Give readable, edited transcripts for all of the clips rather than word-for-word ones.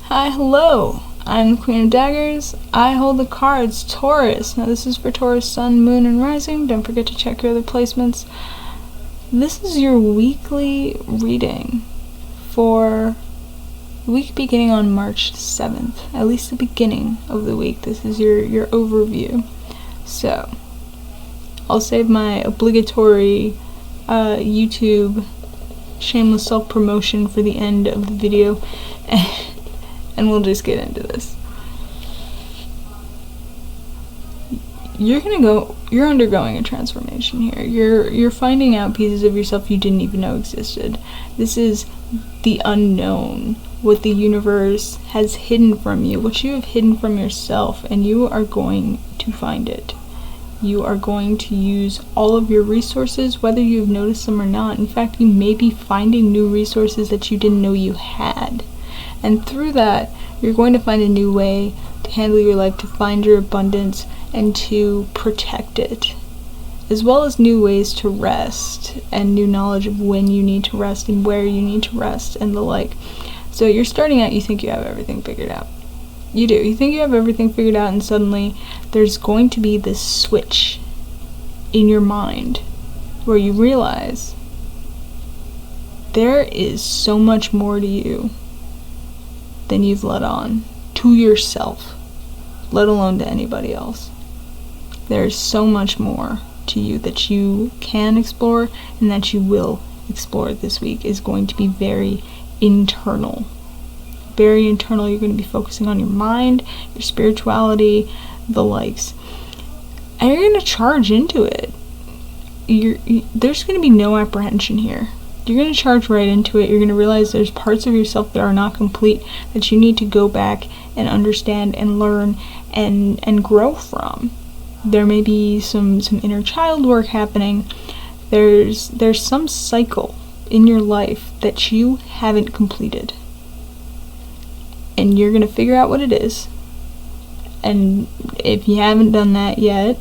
Hi, hello. I'm the Queen of Daggers. I hold the cards Taurus. Now this is for Taurus, Sun, Moon, and Rising. Don't forget to check your other placements. This is your weekly reading for the week beginning on March 7th. At least the beginning of the week. This is your overview. So, I'll save my obligatory YouTube shameless self-promotion for the end of the video. And we'll just get into this. You're undergoing a transformation here. You're finding out pieces of yourself you didn't even know existed. This is the unknown, what the universe has hidden from you, what you have hidden from yourself, and you are going to find it. You are going to use all of your resources, whether you've noticed them or not. In fact, you may be finding new resources that you didn't know you had. And through that, you're going to find a new way to handle your life, to find your abundance, and to protect it. As well as new ways to rest, and new knowledge of when you need to rest and where you need to rest, and the like. So you're starting out, you think you have everything figured out. You do. You think you have everything figured out, and suddenly there's going to be this switch in your mind where you realize there is so much more to you than you've let on to yourself, let alone to anybody else. There's so much more to you that you can explore and that you will explore this week. Is going to be very internal. Very internal. You're going to be focusing on your mind, your spirituality, the likes. And you're going to charge into it. There's going to be no apprehension here. You're going to charge right into it. You're going to realize there's parts of yourself that are not complete, that you need to go back and understand and learn and grow from. There may be some inner child work happening. There's some cycle in your life that you haven't completed. And you're going to figure out what it is. And if you haven't done that yet,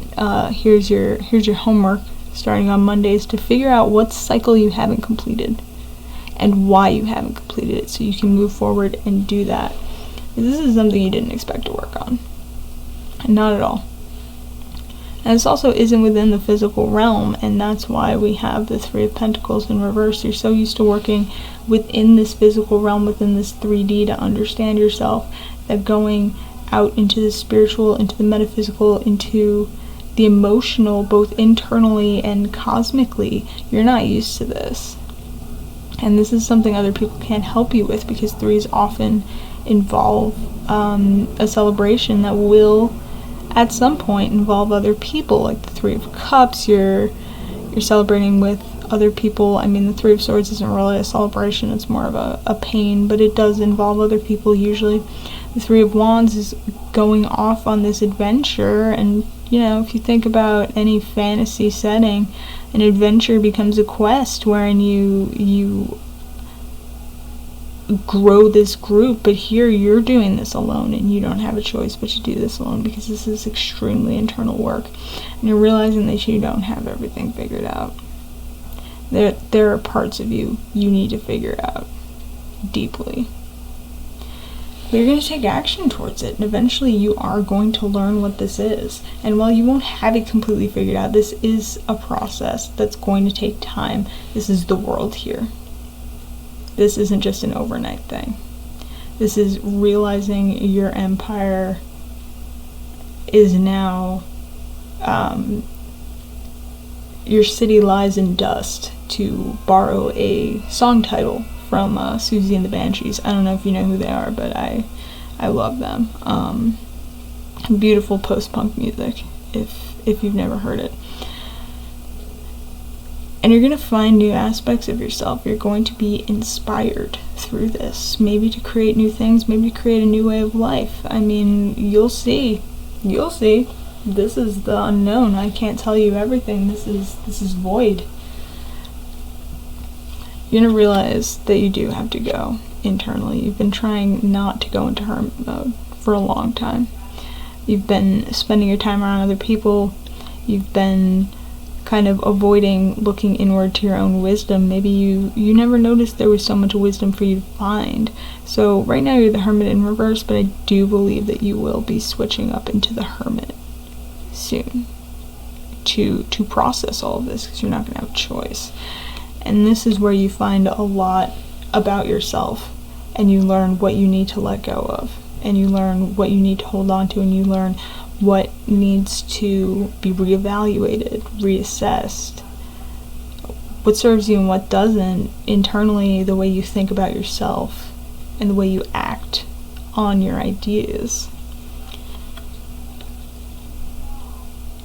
here's your homework starting on Mondays, to figure out what cycle you haven't completed and why you haven't completed it, so you can move forward and do that. This is something you didn't expect to work on. Not at all. And this also isn't within the physical realm, and that's why we have the Three of Pentacles in reverse. You're so used to working within this physical realm, within this 3D, to understand yourself, that going out into the spiritual, into the metaphysical, into the emotional, both internally and cosmically, you're not used to this. And this is something other people can't help you with, because threes often involve a celebration that will at some point involve other people, like the Three of Cups. You're celebrating with other people. I mean, the Three of Swords isn't really a celebration, it's more of a pain, but it does involve other people usually. The Three of Wands is going off on this adventure, and you know, if you think about any fantasy setting, an adventure becomes a quest wherein you grow this group, but here you're doing this alone, and you don't have a choice but to do this alone, because this is extremely internal work, and you're realizing that you don't have everything figured out. There are parts of you need to figure out deeply. But you're going to take action towards it, and eventually you are going to learn what this is. And while you won't have it completely figured out, this is a process that's going to take time. This is the world here. This isn't just an overnight thing. This is realizing your empire is now, your city lies in dust, to borrow a song title from Susie and the Banshees. I don't know if you know who they are, but I love them. Beautiful post-punk music, if you've never heard it. And you're going to find new aspects of yourself. You're going to be inspired through this, maybe to create new things, maybe to create a new way of life. I mean, you'll see. This is the unknown. I can't tell you everything. This is void. You're going to realize that you do have to go internally. You've been trying not to go into hermit mode for a long time. You've been spending your time around other people. You've been kind of avoiding looking inward to your own wisdom. Maybe you never noticed there was so much wisdom for you to find. So right now you're the Hermit in reverse, but I do believe that you will be switching up into the Hermit soon to process all of this, because you're not going to have a choice. And this is where you find a lot about yourself, and you learn what you need to let go of, and you learn what you need to hold on to, and you learn what needs to be reevaluated, reassessed, what serves you and what doesn't internally, the way you think about yourself and the way you act on your ideas.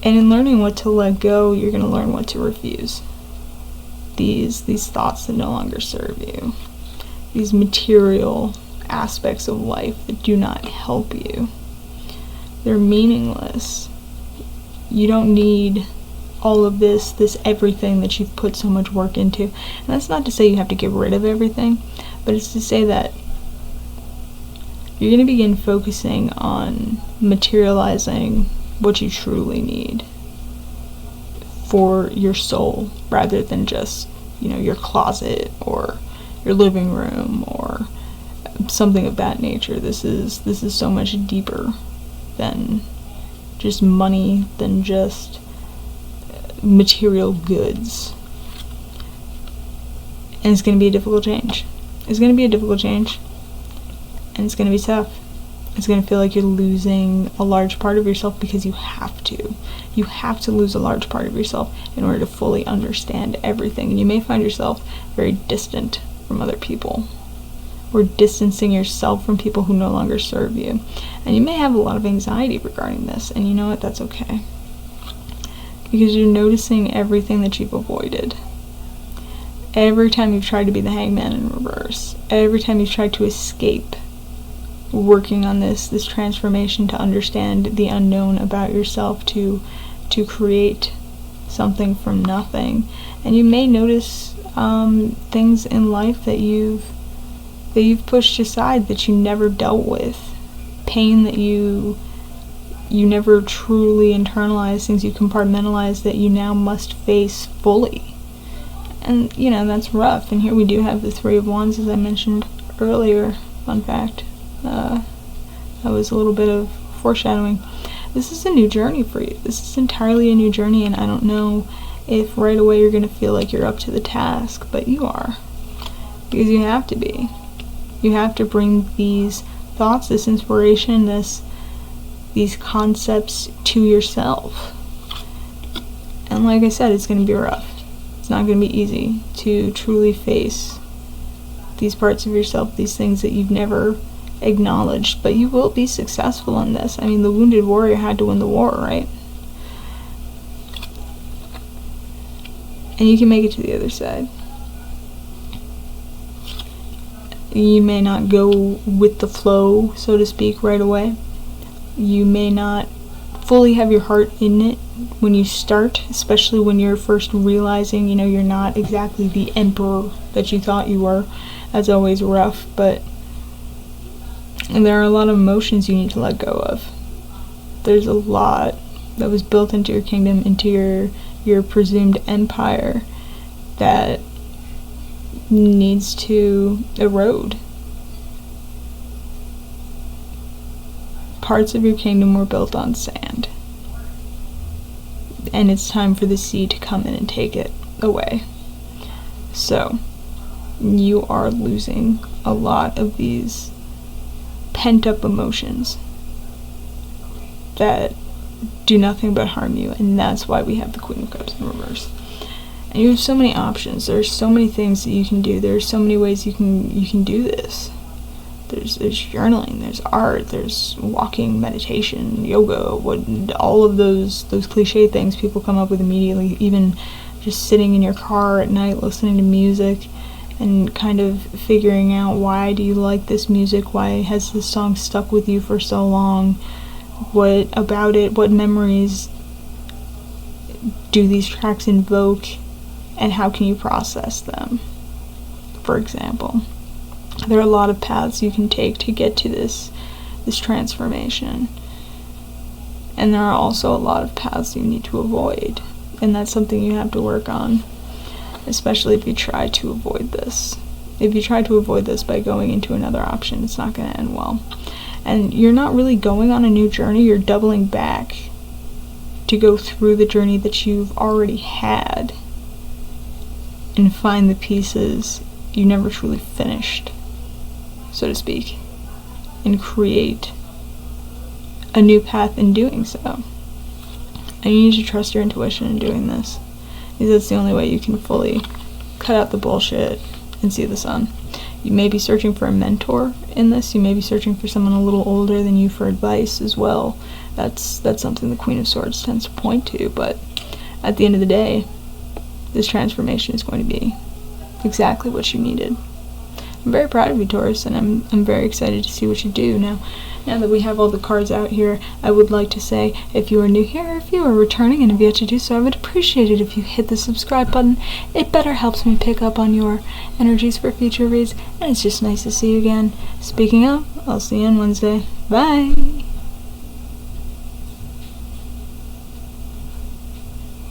And in learning what to let go, you're going to learn what to refuse. These thoughts that no longer serve you, these material aspects of life that do not help you. They're meaningless. You don't need all of this everything that you've put so much work into. And that's not to say you have to get rid of everything, but it's to say that you're going to begin focusing on materializing what you truly need for your soul, rather than just, your closet or your living room or something of that nature. This is so much deeper than just money, than just material goods. And it's going to be a difficult change. It's going to be a difficult change. And it's going to be tough. It's going to feel like you're losing a large part of yourself, because you have to. You have to lose a large part of yourself in order to fully understand everything. And you may find yourself very distant from other people, or distancing yourself from people who no longer serve you. And you may have a lot of anxiety regarding this, and you know what? That's okay. Because you're noticing everything that you've avoided. Every time you've tried to be the Hangman in reverse, every time you've tried to escape working on this transformation to understand the unknown about yourself, to create something from nothing. And you may notice things in life that you've pushed aside, that you never dealt with, pain that you never truly internalized, things you compartmentalized that you now must face fully. And that's rough. And here we do have the Three of Wands, as I mentioned earlier. Fun fact. That was a little bit of foreshadowing. This is a new journey for you. This is entirely a new journey, and I don't know if right away you're going to feel like you're up to the task, but you are. Because you have to be. You have to bring these thoughts, this inspiration, these concepts to yourself. And like I said, it's going to be rough. It's not going to be easy to truly face these parts of yourself, these things that you've never acknowledged, but you will be successful in this. I mean, the wounded warrior had to win the war, right? And you can make it to the other side. You may not go with the flow, so to speak, right away. You may not fully have your heart in it when you start, especially when you're first realizing, you're not exactly the emperor that you thought you were. That's always rough, but there are a lot of emotions you need to let go of. There's a lot that was built into your kingdom, into your presumed empire, that needs to erode. Parts of your kingdom were built on sand, and it's time for the sea to come in and take it away. So you are losing a lot of these pent-up emotions that do nothing but harm you, and that's why we have the Queen of Cups in reverse. And you have so many options. There's so many things that you can do. There's so many ways you can do this. There's journaling, there's art, there's walking, meditation, yoga, all of those cliche things people come up with immediately. Even just sitting in your car at night listening to music and kind of figuring out, why do you like this music? Why has this song stuck with you for so long? What about it? What memories do these tracks invoke? And how can you process them? For example, there are a lot of paths you can take to get to this transformation. And there are also a lot of paths you need to avoid. and that's something you have to work on, especially if you try to avoid this. If you try to avoid this by going into another option, it's not going to end well. And you're not really going on a new journey, you're doubling back to go through the journey that you've already had and find the pieces you never truly finished, so to speak, and create a new path in doing so. And you need to trust your intuition in doing this, because that's the only way you can fully cut out the bullshit and see the sun. You may be searching for a mentor in this. You may be searching for someone a little older than you for advice as well. That's something the Queen of Swords tends to point to, but at the end of the day, this transformation is going to be exactly what you needed. I'm very proud of you, Taurus, and I'm very excited to see what you do. Now that we have all the cards out here, I would like to say, if you are new here, or if you are returning and have yet to do so, I would appreciate it if you hit the subscribe button. It better helps me pick up on your energies for future reads, and it's just nice to see you again. Speaking of, I'll see you on Wednesday. Bye!